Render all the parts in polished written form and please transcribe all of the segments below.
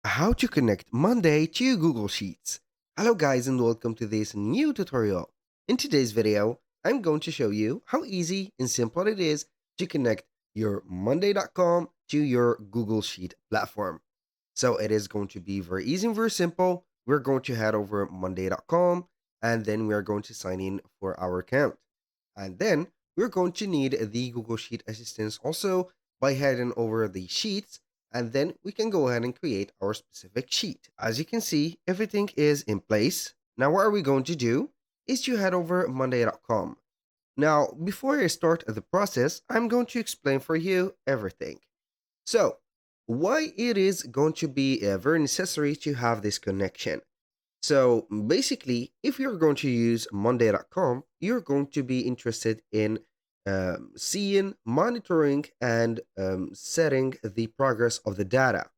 How to connect Monday to Google Sheets. Hello guys and welcome to this new tutorial. In today's video, I'm going to show you how easy and simple it is to connect your monday.com to your Google Sheet platform. So it is going to be very easy and very simple. We're going to head over monday.com and then we're going to sign in for our account. And then we're going to need the Google Sheet assistance also by heading over the sheets, and then we can go ahead and create our specific sheet. As you can see, everything is in place. Now what are we going to do is to head over monday.com. Now, before I start the process, I'm going to explain for you everything. So, why it is going to be very necessary to have this connection? So basically, if you're going to use monday.com, you're going to be interested in seeing, monitoring, and setting the progress of the data.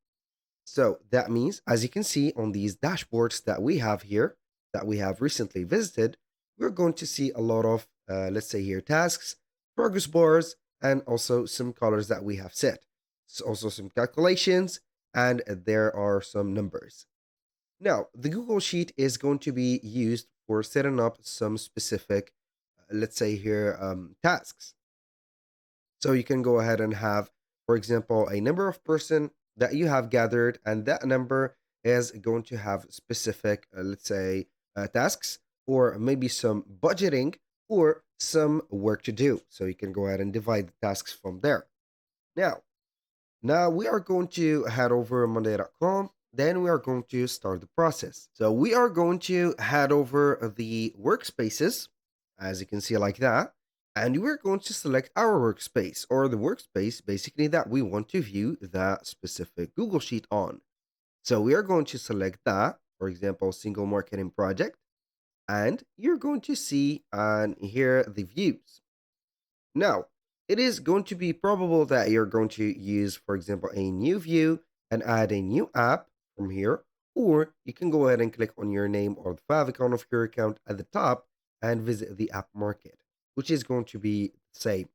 So that means, as you can see on these dashboards that we have here, that we have recently visited, we're going to see a lot of, let's say here, tasks, progress bars, and also some colors that we have set. So also some calculations, and there are some numbers. Now, the Google Sheet is going to be used for setting up some specific, let's say here, tasks. So you can go ahead and have, for example, a number of person that you have gathered, and that number is going to have specific, let's say, tasks, or maybe some budgeting, or some work to do. So you can go ahead and divide the tasks from there. Now, now we are going to head over monday.com. Then we are going to start the process. So we are going to head over the workspaces, as you can see like that. And we're going to select our workspace or the workspace basically that we want to view that specific Google Sheet on. So we are going to select that, for example, single marketing project. And you're going to see and hear the views. Now, it is going to be probable that you're going to use, for example, a new view and add a new app from here, or you can go ahead and click on your name or the favicon of your account at the top and visit the app market, which is going to be the same.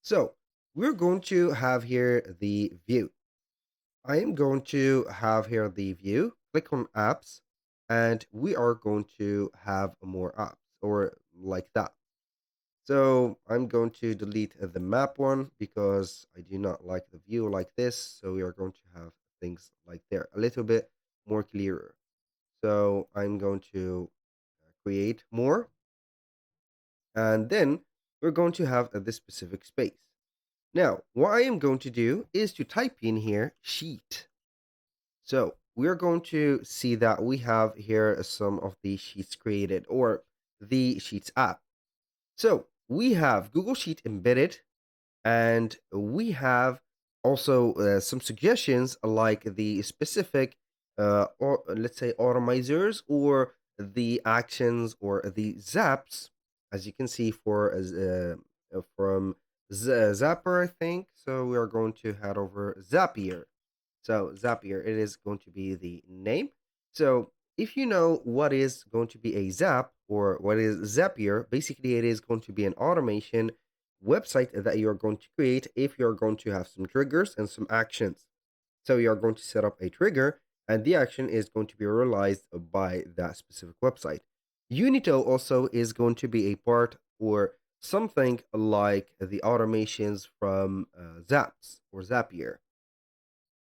So we're going to have here the view. I am going to have here the view, click on apps, and we are going to have more apps or like that. So I'm going to delete the map one because I do not like the view like this. So we are going to have things like there a little bit more clearer. So I'm going to create more, and then we're going to have this specific space. Now, what I am going to do is to type in here sheet. So we're going to see that we have here some of the sheets created or the Sheets app. So we have Google Sheet embedded, and we have also some suggestions like the specific, or let's say, automizers or the actions or the zaps, as you can see for from Zapper, I think. So we are going to head over Zapier. So Zapier, it is going to be the name. So if you know what is going to be a Zap or what is Zapier, basically it is going to be an automation website that you're going to create if you're going to have some triggers and some actions. So you're going to set up a trigger and the action is going to be realized by that specific website. Unito also is going to be a part or something like the automations from Zaps or Zapier.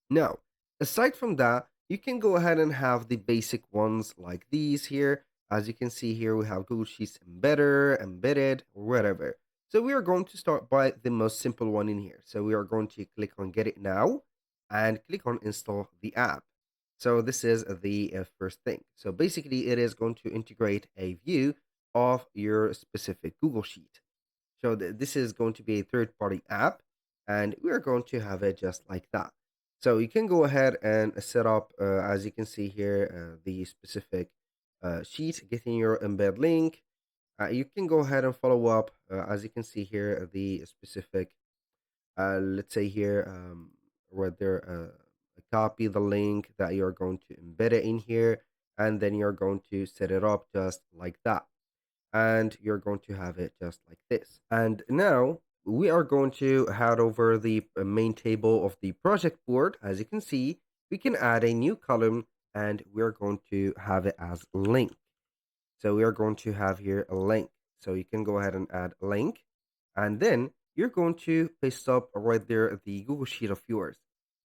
Now, aside from that, you can go ahead and have the basic ones like these here. As you can see here, we have Google Sheets embedded, or whatever. So we are going to start by the most simple one in here. So we are going to click on Get It Now and click on Install the app. So this is the first thing. So basically, it is going to integrate a view of your specific Google Sheet. So this is going to be a third-party app, and we are going to have it just like that. So you can go ahead and set up, as you can see here, the specific sheet, getting your embed link. You can go ahead and follow up, as you can see here, the specific, let's say here, whether copy the link that you're going to embed it in here, and then you're going to set it up just like that. And you're going to have it just like this. And now we are going to head over the main table of the project board. As you can see, we can add a new column and we're going to have it as link. So we are going to have here a link. So you can go ahead and add a link, and then you're going to paste up right there the Google Sheet of yours.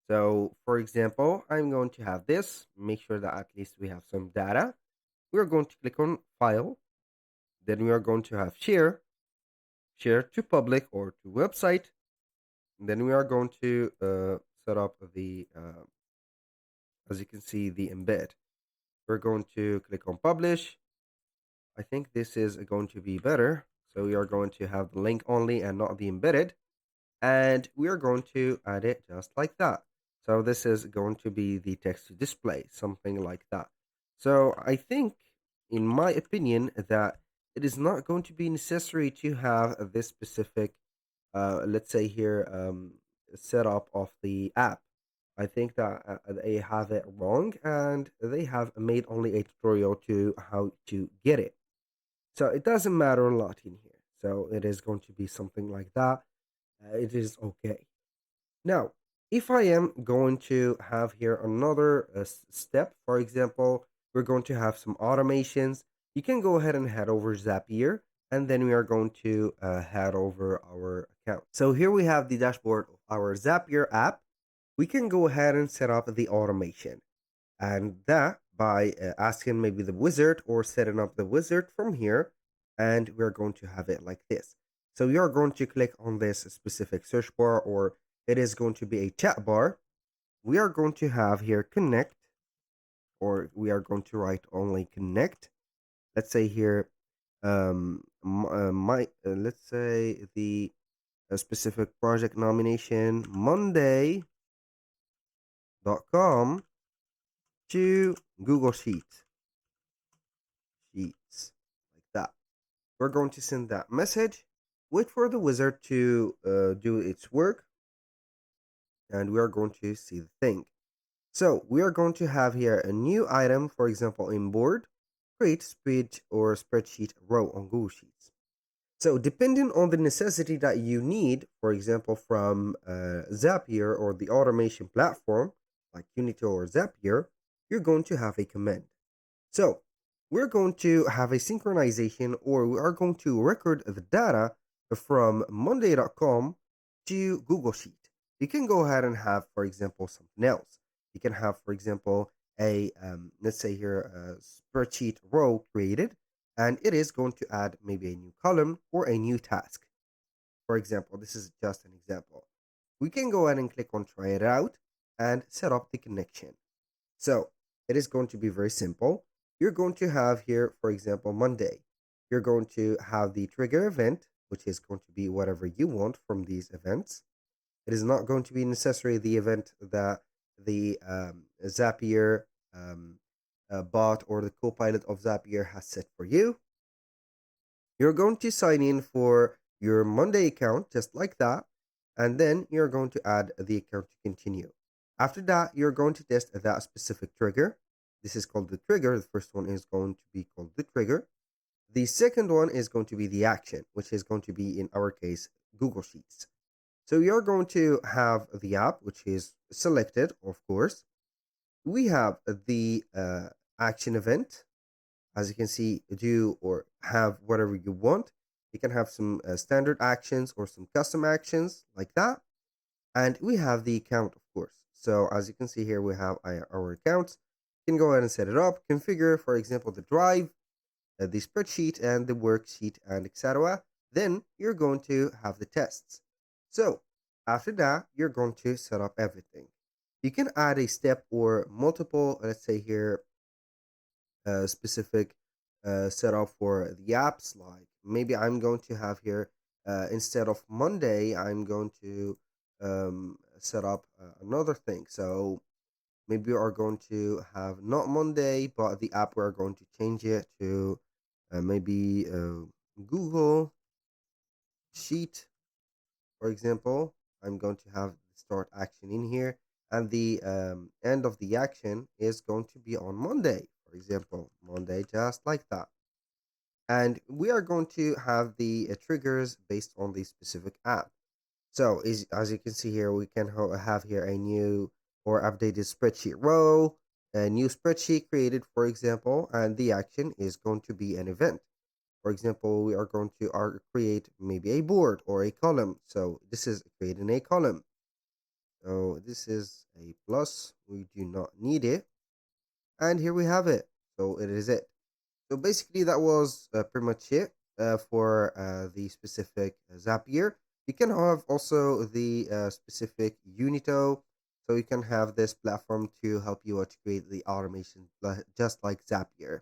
So for example, I'm going to have this, make sure that at least we have some data. We're going to click on file. Then we are going to have share to public or to website. And then we are going to set up the, as you can see, the embed. We're going to click on publish. I think this is going to be better. So we are going to have the link only and not the embedded. And we are going to add it just like that. So this is going to be the text to display, something like that. So I think, in my opinion, that it is not going to be necessary to have this specific, let's say here, setup of the app. I think that they have it wrong and they have made only a tutorial to how to get it. So it doesn't matter a lot in here. So it is going to be something like that. It is okay. Now, if I am going to have here another step, for example, we're going to have some automations. You can go ahead and head over Zapier, and then we are going to head over our account. So here we have the dashboard of our Zapier app. We can go ahead and set up the automation, and that by asking maybe the wizard or setting up the wizard from here, and we're going to have it like this. So you're going to click on this specific search bar, or it is going to be a chat bar. We are going to have here connect, or we are going to write only connect. Let's say here, let's say the specific project nomination monday.com to Google Sheets, like that. We're going to send that message, wait for the wizard to do its work, and we are going to see the thing. So we are going to have here a new item, for example, in board, create spreadsheet row on Google Sheets. So depending on the necessity that you need, for example, from Zapier or the automation platform, like Unity or Zapier, you're going to have a command. So we're going to have a synchronization, or we are going to record the data from monday.com to Google Sheet. You can go ahead and have, for example, something else. You can have, for example, a let's say here a spreadsheet row created, and it is going to add maybe a new column or a new task. For example, this is just an example. We can go ahead and click on try it out and set up the connection. So it is going to be very simple. You're going to have here, for example, Monday. You're going to have the trigger event, which is going to be whatever you want from these events. It is not going to be necessarily the event that the Zapier bot or the co-pilot of Zapier has set for you. You're going to sign in for your Monday account just like that, and then you're going to add the account to continue. After that, you're going to test that specific trigger. This is called the trigger. The first one is going to be called the trigger. The second one is going to be the action, which is going to be, in our case, Google Sheets. So you're going to have the app, which is selected, of course. We have the action event. As you can see, do or have whatever you want. You can have some standard actions or some custom actions like that. And we have the account, of course. So as you can see here, we have our accounts. You can go ahead and set it up, configure, for example, the drive, the spreadsheet, and the worksheet, and etc. Then you're going to have the tests. So after that, you're going to set up everything. You can add a step or multiple, let's say here, specific setup for the apps. Like maybe I'm going to have here, instead of Monday, I'm going to set up another thing. So maybe we are going to have not Monday, but the app, we're going to change it to maybe Google Sheet, for example. I'm going to have the start action in here, and the end of the action is going to be on Monday, for example, Monday, just like that. And we are going to have the triggers based on the specific app. So as you can see here, we can have here a new or updated spreadsheet row, a new spreadsheet created, for example, and the action is going to be an event. For example, we are going to create maybe a board or a column. So this is creating a column. So this is a plus. We do not need it. And here we have it. So it is it. So basically, that was pretty much it for the specific Zapier. You can have also the specific Unito. So you can have this platform to help you out to create the automation just like Zapier.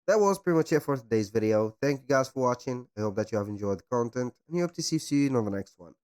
That was pretty much it for today's video. Thank you guys for watching. I hope that you have enjoyed the content and I hope to see you soon on the next one.